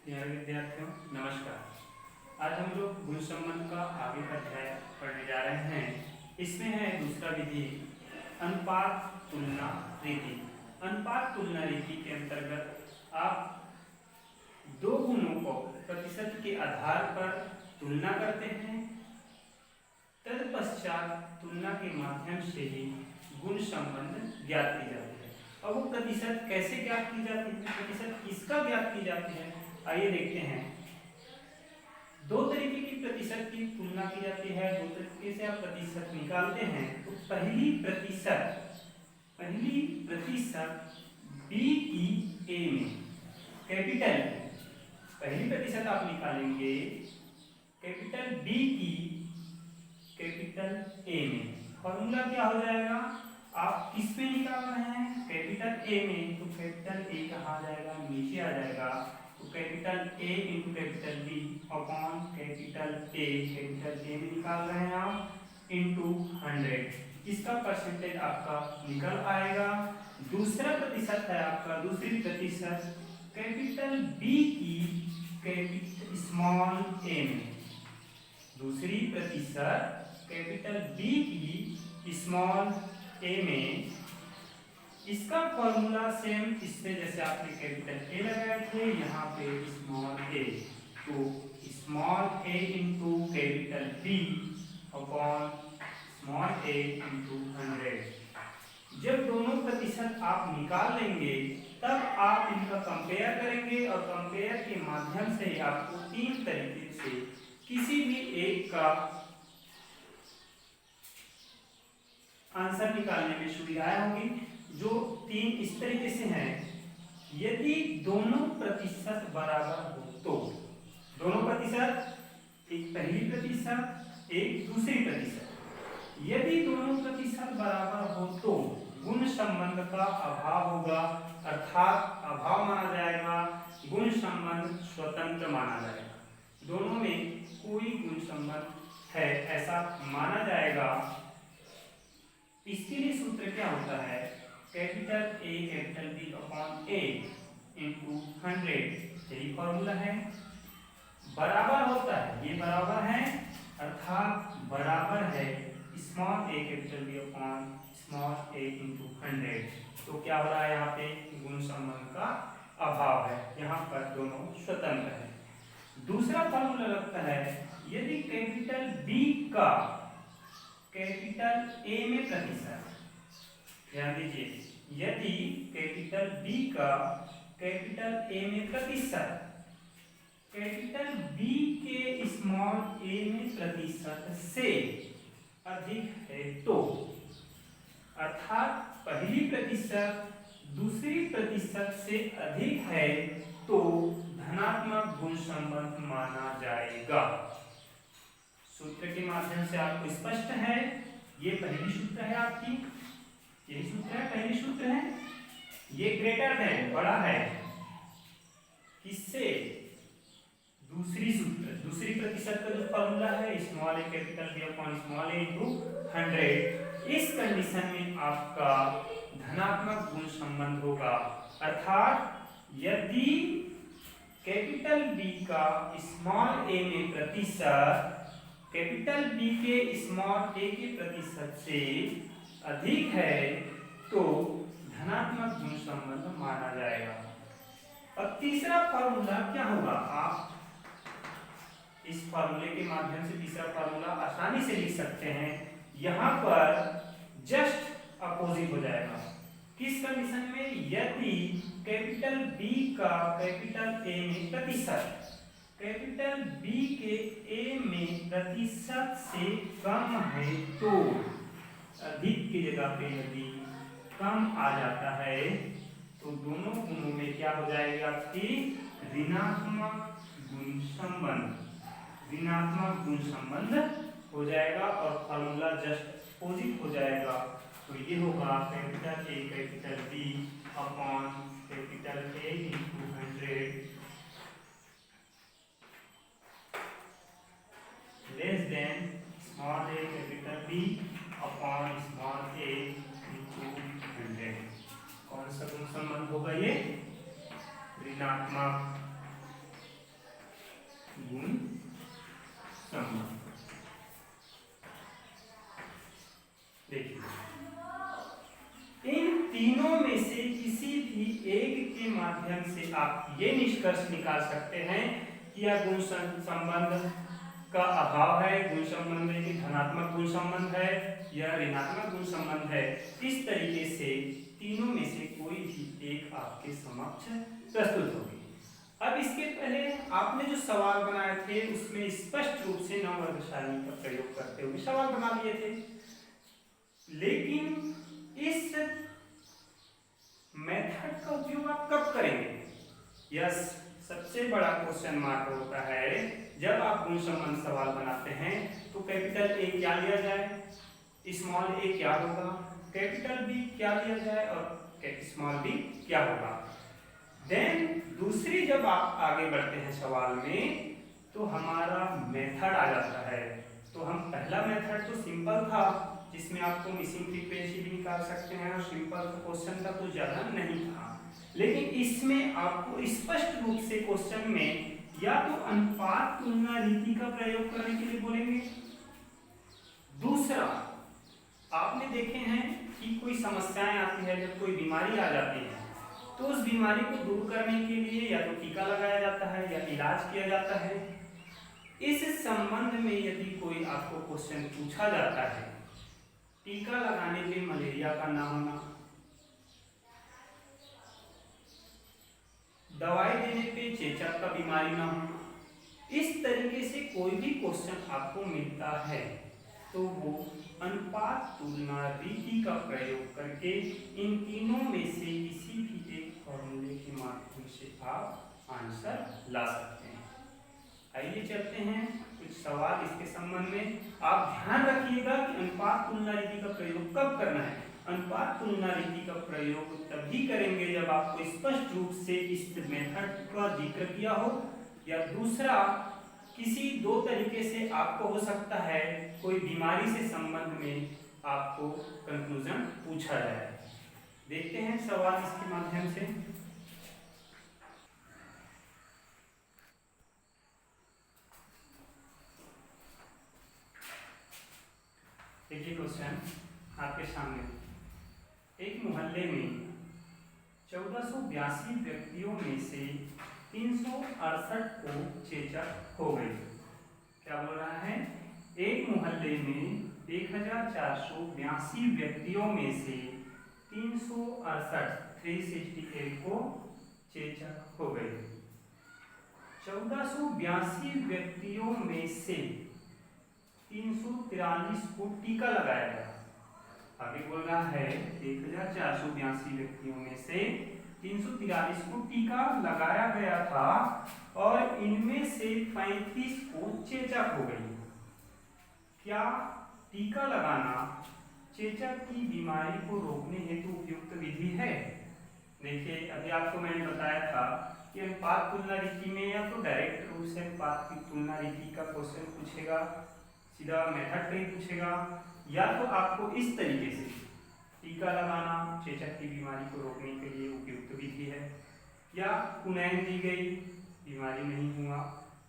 प्यारे विद्यार्थियों नमस्कार। आज हम लोग गुण संबंध का आगे का अध्याय पढ़ने जा रहे हैं। इसमें है दूसरा विधि अनुपात तुलना रीति। अनुपात तुलना रीति के अंतर्गत आप दो गुणों को प्रतिशत के आधार पर तुलना करते हैं। तत्पश्चात तुलना के माध्यम से ही गुण संबंध ज्ञात की जाती है। अब वो प्रतिशत कैसे ज्ञात की जाती है, प्रतिशत किसका ज्ञात की जाती है, आइए देखते हैं। दो तरीके की प्रतिशत की तुलना की जाती है। दो तरीके से आप प्रतिशत निकालते हैं। तो पहली प्रतिशत बी की ए में कैपिटल, पहली प्रतिशत आप निकालेंगे कैपिटल बी की कैपिटल ए में। फॉर्मूला क्या हो जाएगा, आप किस में निकाल रहे हैं, कैपिटल ए में, तो कैपिटल ए कहाँ आ जाएगा, नीचे आ जाएगा। तो capital A into capital B upon capital A में निकाल रहे हैं आप इंटू 100। इसका परसेंटेज आपका निकल आएगा। दूसरा प्रतिशत है आपका, दूसरी प्रतिशत कैपिटल बी की कैपिटल स्मॉल ए में। दूसरी प्रतिशत कैपिटल बी की स्मॉल ए में। इसका फॉर्मूला सेम इसमें जैसे आपने कैपिटल ए लगाए थे, यहाँ पे स्मॉल ए, तो small A into capital B upon small A into 100। जब दोनों प्रतिशत आप निकाल लेंगे तब आप इनका कंपेयर करेंगे और कंपेयर के माध्यम से आपको तीन तरीके से किसी भी एक का आंसर निकालने में सुविधाएं होंगी। जो तीन इस तरीके से हैं, यदि दोनों प्रतिशत बराबर हो तो, दोनों प्रतिशत, एक पहली प्रतिशत एक दूसरी प्रतिशत, यदि दोनों प्रतिशत बराबर हो तो गुण संबंध का अभाव होगा, अर्थात अभाव माना जाएगा, गुण संबंध स्वतंत्र माना जाएगा। दोनों में कोई गुण संबंध है ऐसा माना जाएगा। इसके लिए सूत्र क्या होता है, capital A capital B upon A into 100, यही फॉर्मूला है। बराबर होता है, ये बराबर है अर्थात बराबर है small A capital B upon small A into 100। तो क्या हो रहा है, यहाँ पे गुण संबंध का अभाव है, यहाँ पर दोनों स्वतंत्र है। दूसरा फॉर्मूला लगता है, यदि कैपिटल बी का कैपिटल ए में प्रतिशत, ध्यान दीजिए, यदि कैपिटल बी का कैपिटल ए में प्रतिशत कैपिटल बी के स्मॉल ए में प्रतिशत से अधिक है तो, अर्थात पहली प्रतिशत दूसरी प्रतिशत से अधिक है तो धनात्मक गुण संबंध माना जाएगा। सूत्र के माध्यम से आपको स्पष्ट है, ये पहली सूत्र है आपकी, यही सूत्र है, पहली सूत्र है। ये ग्रेटर है, बड़ा है किससे, दूसरी सूत्र, दूसरी प्रतिशत का जो फॉर्मूला है small A capital B upon small A into 100। इस कंडीशन में आपका धनात्मक गुण संबंध होगा, अर्थात यदि कैपिटल बी का स्मॉल ए में प्रतिशत कैपिटल बी के स्मॉल ए के प्रतिशत से अधिक है तो धनात्मक गुण संबंध माना जाएगा। अब तीसरा फॉर्मूला क्या होगा, आप इस फॉर्मूले के माध्यम से तीसरा फॉर्मूला आसानी से लिख सकते हैं। यहाँ पर जस्ट अपोजिट हो जाएगा, किस कंडीशन में, यदि कैपिटल बी का कैपिटल ए में प्रतिशत कैपिटल बी के ए में प्रतिशत से कम है तो, अधिक की जगह पे यदि कम आ जाता है तो दोनों गुणों में क्या हो जाएगा आपकी ऋणात्मक गुण संबंध, ऋणात्मक गुण संबंध हो जाएगा और फॉर्मूला जस्ट अपोजिट हो जाएगा। तो ये होगा capital A capital B upon capital A into 100 less than small A capital B upon small A into 100। कौन सा गुण संबंध होगा ये, ऋणात्मक गुण संबंध। देखिए, इन तीनों में से किसी भी एक के माध्यम से आप ये निष्कर्ष निकाल सकते हैं कि यह गुण संबंध का अभाव है, गुण संबंध में कि धनात्मक गुण संबंध है या ऋणात्मक गुण संबंध है। इस तरीके से तीनों में से कोई भी एक आपके समक्ष प्रस्तुत होगी। अब इसके पहले आपने जो सवाल बनाए थे उसमें स्पष्ट रूप से नववर्ग सारणी का प्रयोग करते हुए सवाल बना लिए थे, लेकिन इस मेथड का उपयोग आप कब करेंगे? यस, सबसे बड़ा क्वेश्चन मार्क होता है जब आप गुण संबंध सवाल बनाते हैं तो कैपिटल ए क्या लिया जाए, स्मॉल ए क्या होगा, कैपिटल बी क्या लिया जाए और स्मॉल बी क्या होगा। देन दूसरी जब आप आगे बढ़ते हैं सवाल में तो हमारा मेथड आ जाता है। तो हम पहला मेथड तो सिंपल था जिसमें आपको मिसिंग फ्रीक्वेंसी भी निकाल सकते हैं और सिंपल क्वेश्चन का कुछ ज्यादा नहीं था, लेकिन इसमें आपको स्पष्ट रूप से क्वेश्चन में या तो अनुपात तुलना रीति का प्रयोग करने के लिए बोलेंगे। दूसरा, आपने देखे हैं कि कोई समस्याएं आती है, जब कोई बीमारी आ जाती है तो उस बीमारी को दूर करने के लिए या तो टीका लगाया जाता है या इलाज किया जाता है। इस संबंध में यदि कोई आपको क्वेश्चन पूछा जाता है, टीका लगाने पे मलेरिया का ना होना, दवाई देने पे चेचक का बीमारी ना होना, इस तरीके से कोई भी क्वेश्चन आपको मिलता है तो वो अनुपात तुलना रीति का प्रयोग करके इन तीनों में से किसी भी एक फॉर्मूले के माध्यम से आप आंसर ला सकते हैं। आइए चलते हैं कुछ सवाल इसके संबंध में। आप ध्यान रखिएगा कि अनुपात तुलना रीति का प्रयोग कब करना है। अनुपात तुलना रीति का प्रयोग तभी करेंगे जब आपको स्पष्ट रूप से इस मेथड का जिक्र किया हो, या दूसरा किसी दो तरीके से आपको हो सकता है कोई बीमारी से संबंध में आपको कंक्लूजन पूछा जाए। देखते हैं सवाल इसके माध्यम से। देखिए क्वेश्चन आपके सामने, एक मोहल्ले में 1482 व्यक्तियों में से 368 को चेचक हो गई। क्या बोल रहा है? एक मोहल्ले में 1482 व्यक्तियों में से 368 को चेचक हो गई। 1482 व्यक्तियों में से 343 को टीका लगाया गया। आगे बोल रहा है 1482 व्यक्तियों में से 343 को टीका लगाया गया था और इनमें से 35 को चेचक हो गई। क्या टीका लगाना चेचक की बीमारी को रोकने हेतु उपयुक्त विधि है? देखिए, अभी आपको मैंने बताया था कि अनुपात तुलना रीति में या तो डायरेक्ट रूप से अनुपात की तुलना रीति का क्वेश्चन पूछेगा, सीधा मेथड पे ही पूछेगा, या तो आपको इस तरीके से टीका लगाना चेचक की बीमारी को रोकने के लिए उपयुक्त विधि है, या कुनैन दी गई बीमारी नहीं हुआ,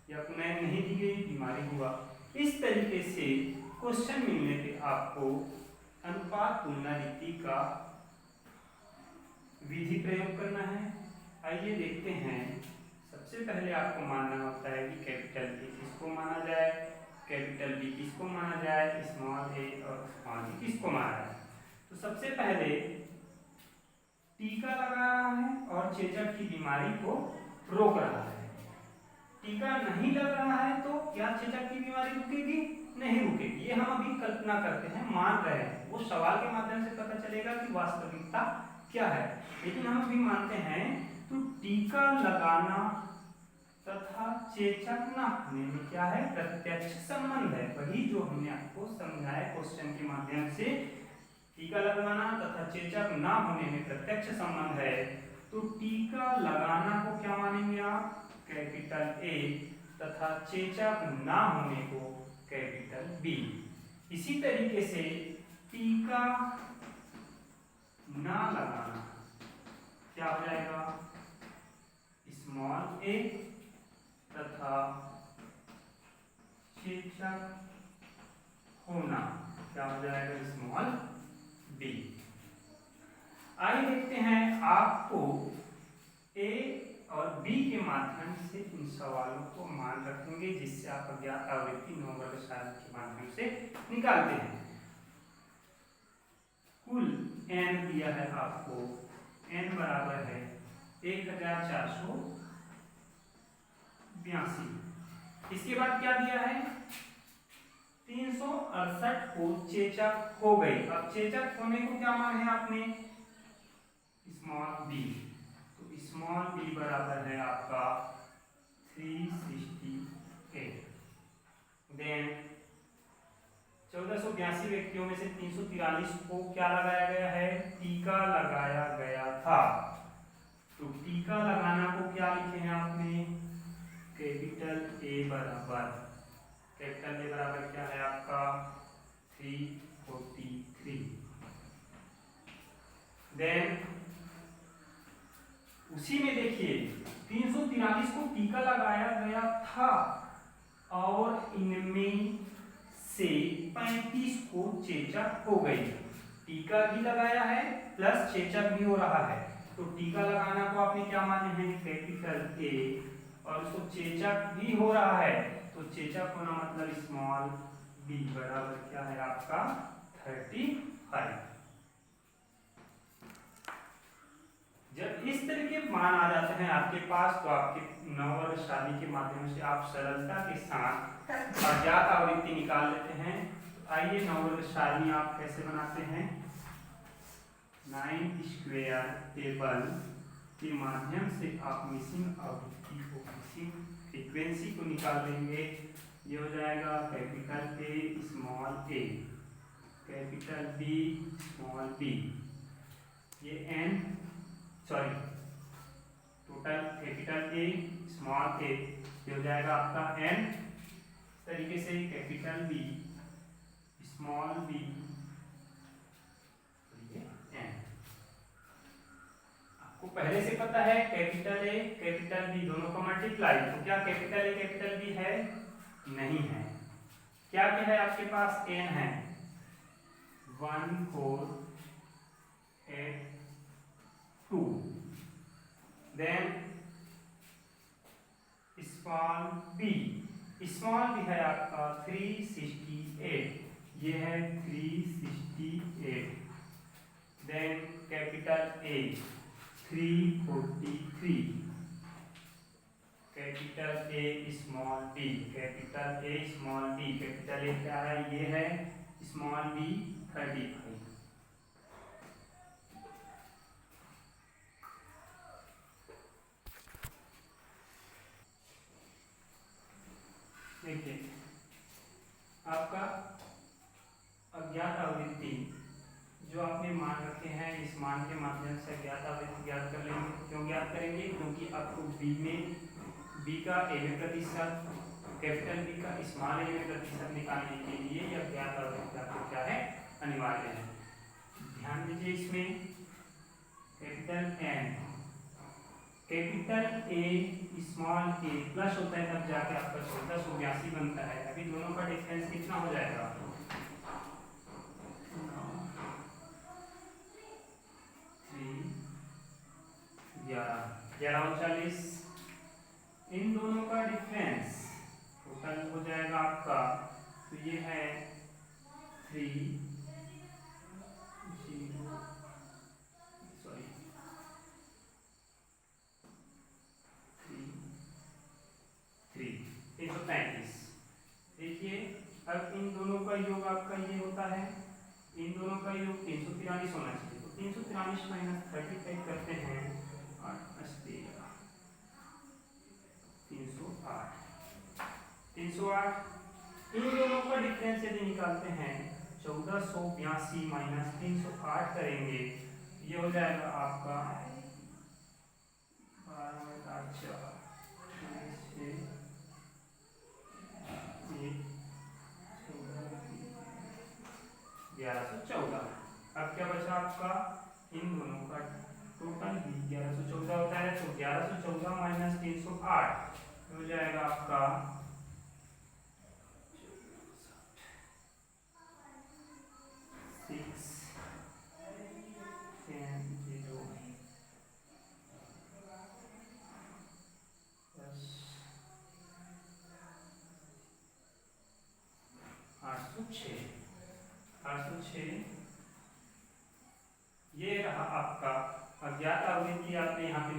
या कुनैन नहीं दी गई बीमारी हुआ। इस तरीके से क्वेश्चन मिलने पे आपको अनुपात तुलना रीति का विधि प्रयोग करना है। आइए देखते हैं। सबसे पहले आपको मानना होता है कि कैपिटल ए किसको माना जाए, कैपिटल बी किसको माना जाए, स्मॉल ए और स्मॉल बी किसको माना जाए। तो सबसे पहले टीका लगा रहा है और चेचक की बीमारी को रोक रहा है। टीका नहीं लग रहा है तो क्या चेचक की बीमारी रुकेगी? नहीं रुकेगी। ये हम अभी कल्पना करते हैं, मान रहे हैं, वो सवाल के माध्यम से पता चलेगा कि वास्तविकता क्या है, लेकिन हम अभी मानते हैं। तो टीका लगाना तथा चेचक ना होने में क्या है? प्रत्यक्ष संबंध है। वही जो हमने आपको समझाया क्वेश्चन के माध्यम से, टीका लगवाना तथा चेचक ना होने में प्रत्यक्ष संबंध है। तो टीका लगाना को क्या मानेंगे आप? कैपिटल ए, तथा चेचक ना होने को कैपिटल बी। इसी तरीके से टीका ना लगाना क्या हो जाएगा? स्मॉल ए, तथा ए और बी के माध्यम से इन सवालों को मान रखेंगे, जिससे आप अज्ञात आवृत्ति 9 वर्ग सारणी के माध्यम से निकालते हैं। कुल n दिया है आपको, n बराबर है 1482। इसके बाद क्या दिया है, 368 को चेचक हो गई। अब चेचक होने को क्या मान है आपने, स्मॉल बी। तो स्मॉल बी बराबर है आपका 368। देन 1482 व्यक्तियों में से 343 को क्या लगाया गया है, टीका लगाया गया था। तो टीका लगाना को क्या लिखे हैं आपने, कैपिटल ए बराबर क्या है आपका 343। देन उसी में देखिए 343 को टीका लगाया गया था और इनमें से 35 को चेचक हो गई। टीका भी लगाया है प्लस चेचक भी हो रहा है। तो टीका लगाना को आपने क्या माने हैं, कैपिटल ए, और उसको चेचक भी हो रहा है। तो चेचक होना मतलब स्मॉल बी बराबर क्या है आपका 35। जब इस तरह के मान आ जाते हैं आपके पास, तो आपके 9 वर्ग सारणी के माध्यम से आप सरलता के साथ अज्ञात आवृत्ति निकाल लेते हैं। आइए 9 वर्ग सारणी आप कैसे बनाते हैं, 9 स्क्वायर टेबल के माध्यम से आप मिसिंग आवृत्ति को, मिसिंग फ्रीक्वेंसी को निकाल लेंगे। ये हो जाएगा capital A small A, capital B small B, ये N total capital A small A, ये हो जाएगा आपका एन। इस तरीके से capital B small B, N. आपको पहले से पता है कैपिटल ए कैपिटल बी दोनों का मल्टीप्लाई, तो क्या कैपिटल ए कैपिटल बी है, नहीं है। क्या क्या है आपके पास, एन है 1482। देन स्मॉल बी है आपका 368, ये है 368। Then capital A 343, capital A small B, capital A small B, capital A क्या है, ये है स्मॉल बी 35। देखिए आपका अज्ञात आवृत्ति जो आपने मान रखे हैं, इस मान के माध्यम से अज्ञात आवृत्ति ज्ञात कर लेंगे। क्यों ज्ञात करेंगे, क्योंकि आपको बी का ए में प्रतिशत, कैपिटल बी का स्मॉल ए में प्रतिशत निकालने के लिए यह अज्ञात आवृत्ति आपको क्या है, अनिवार्य है। ध्यान दीजिए, इसमें capital N, capital A small A plus होता है, तब जाके आपका 1482 बनता है। अभी दोनों का डिफरेंस कितना हो जाएगा, 1139। इन दोनों का डिफरेंस टोटल हो जाएगा आपका, तो ये है 335। देखिए अब इन दोनों का योग आपका ये होता है, इन दोनों का योग 343 होना चाहिए। तो 343 माइनस 35 करते हैं, 8 308। 308 इन दोनों का डिफरेंस यदि निकालते हैं, 1482 माइनस 308 करेंगे, ये हो जाएगा आपका 1114। अब क्या बचा आपका, इन दोनों का टोटल भी 1114 होता है। तो 1114 माइनस 308 हो जाएगा आपका 6 10 0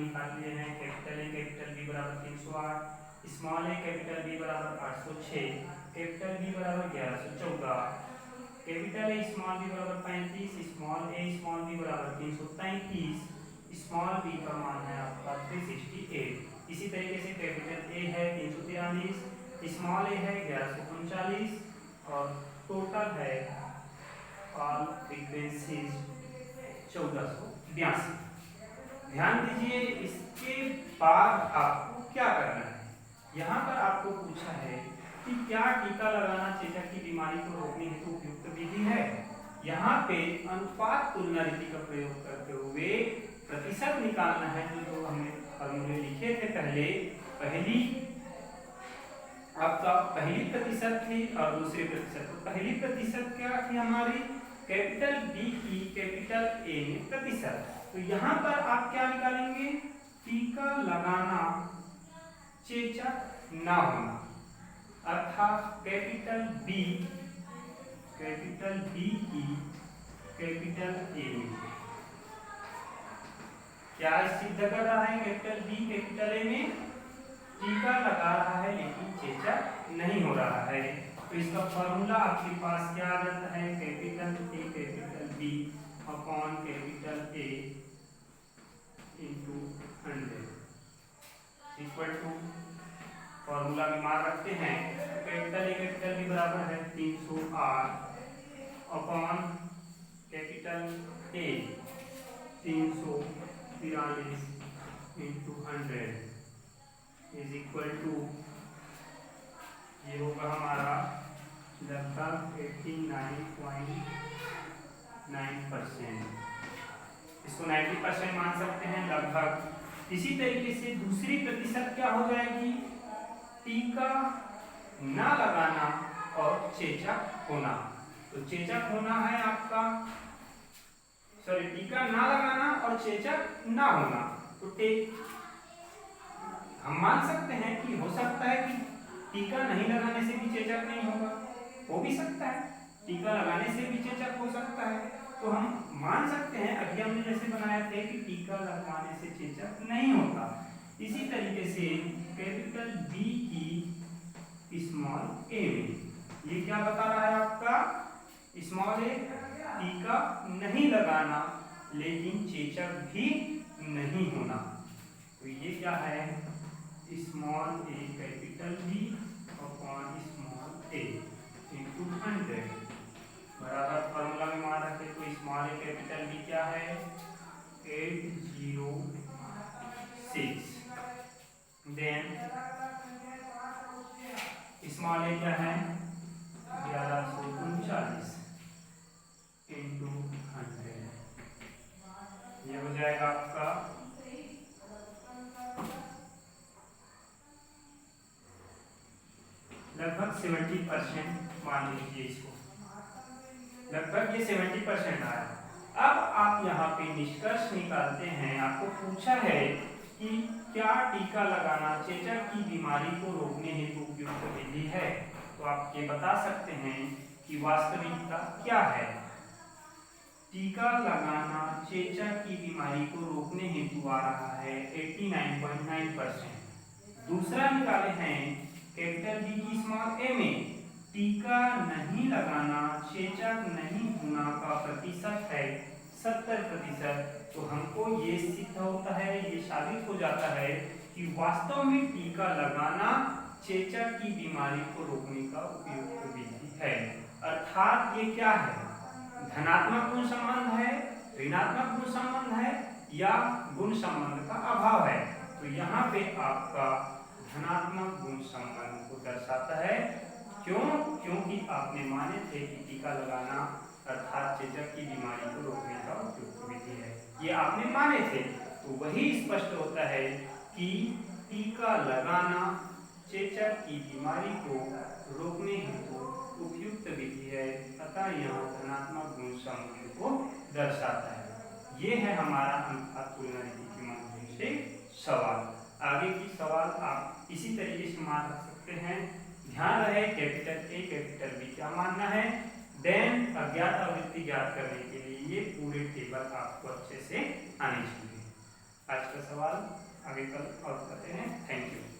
निकाल लिए हैं। कैपिटल ए कैपिटल बी बराबर 308, स्मॉल ए कैपिटल बी बराबर 806, कैपिटल बी बराबर 1114, कैपिटल ए स्मॉल बी बराबर 35, स्मॉल ए स्मॉल बी बराबर 333, स्मॉल बी का मान है आपका 368। इसी तरीके से कैपिटल ए है 343, स्मॉल ए है 1139 और टोटल है ऑल फ्रीक्वेंसीज 1482। ध्यान दीजिए, इसके बाद आपको क्या करना है। यहाँ पर आपको पूछा है कि क्या टीका लगाना चेचक की बीमारी को रोकने हेतु उपयुक्त विधि है। यहाँ पे अनुपात तुलना रीति का प्रयोग करते हुए प्रतिशत निकालना है। जो हमने फॉर्मूले लिखे थे पहली आपका पहली प्रतिशत थी और दूसरी प्रतिशत। तो पहली प्रतिशत क्या थी हमारी, कैपिटल बी की कैपिटल ए में प्रतिशत। तो यहाँ पर आप क्या निकालेंगे, टीका लगाना चेचक ना होना, अर्थात कैपिटल बी की कैपिटल ए में क्या सिद्ध कर रहा है, कैपिटल बी कैपिटल ए में टीका लगा रहा है लेकिन चेचक नहीं हो रहा है। तो इसका फॉर्मूला आपके पास क्या आ जाता है, capital A capital B upon capital A into 100 equal to, formula में मान रखते हैं, कैपिटल ए कैपिटल बी बराबर है 308 upon capital A 343 into 100 is equal to, ये होगा हमारा लगभग 89.9%। इसको 90% मान सकते हैं लगभग। इसी तरीके से दूसरी प्रतिशत क्या हो जाएगी, टीका ना लगाना और चेचक होना। तो चेचक होना है आपका, सॉरी टीका ना लगाना और चेचक ना होना। तो हम मान सकते हैं कि हो सकता है कि टीका नहीं लगाने से भी चेचक नहीं होगा, हो भी सकता है, टीका लगाने से भी चेचक हो सकता है। तो हम मान सकते हैं, अभी हमने जैसे बनाया था कि टीका लगवाने से चेचक नहीं होता। इसी तरीके से कैपिटल बी की स्मॉल ए में ये क्या बता रहा है आपका, स्मॉल ए टीका नहीं लगाना लेकिन चेचक भी नहीं होना। तो ये क्या है, small A capital B upon small A into 100 बराबर, फॉर्मूला में मान रखे तो स्मॉल ए कैपिटल बी क्या है 806, देन स्मॉल ए क्या है 1139 इंटू 100, ये हो जाएगा आपका लगभग 70% मान लीजिए इसको, लगभग ये 70% आया। अब आप यहाँ पे निष्कर्ष निकालते हैं, आपको पूछा है कि क्या टीका लगाना चेचक की बीमारी को रोकने हेतु उपयुक्त विधि है। तो आप ये बता सकते हैं कि वास्तविकता क्या है, टीका लगाना चेचक की बीमारी को रोकने हेतु आ रहा है 89.9%। दूसरा निकाले हैं कैपिटल बी की स्मॉल ए में टीका नहीं लगाना चेचक नहीं होना का प्रतिशत है 70%। तो हमको ये सिद्ध होता है, ये साबित हो जाता है कि वास्तव में टीका लगाना चेचक की बीमारी को रोकने का उपयुक्त विधि है। अर्थात ये क्या है, धनात्मक गुण संबंध है, ऋणात्मक गुण संबंध है या गुण संबंध का अभाव है। तो यहाँ पे आपका धनात्मक गुण संबंध को दर्शाता है। क्यों? क्योंकि आपने माने थे कि टीका लगाना अर्थात चेचक की बीमारी को रोकने का उपयुक्त विधि है, ये आपने माने थे। तो वही स्पष्ट होता है कि टीका लगाना चेचक की बीमारी को रोकने हेतु उपयुक्त विधि है, अतः यह धनात्मक गुण संबंध को दर्शाता है। ये है हमारा अनुपात तुलना रीति के माध्यम से सवाल। आगे की सवाल आप इसी तरीके से मान रख सकते हैं। ध्यान रहे कैपिटल ए कैपिटल बी क्या मानना है, देन अज्ञात आवृत्ति ज्ञात करने के लिए ये पूरे टेबल आपको अच्छे से आने चाहिए। आज का सवाल आगे कल और बताते हैं। Thank you.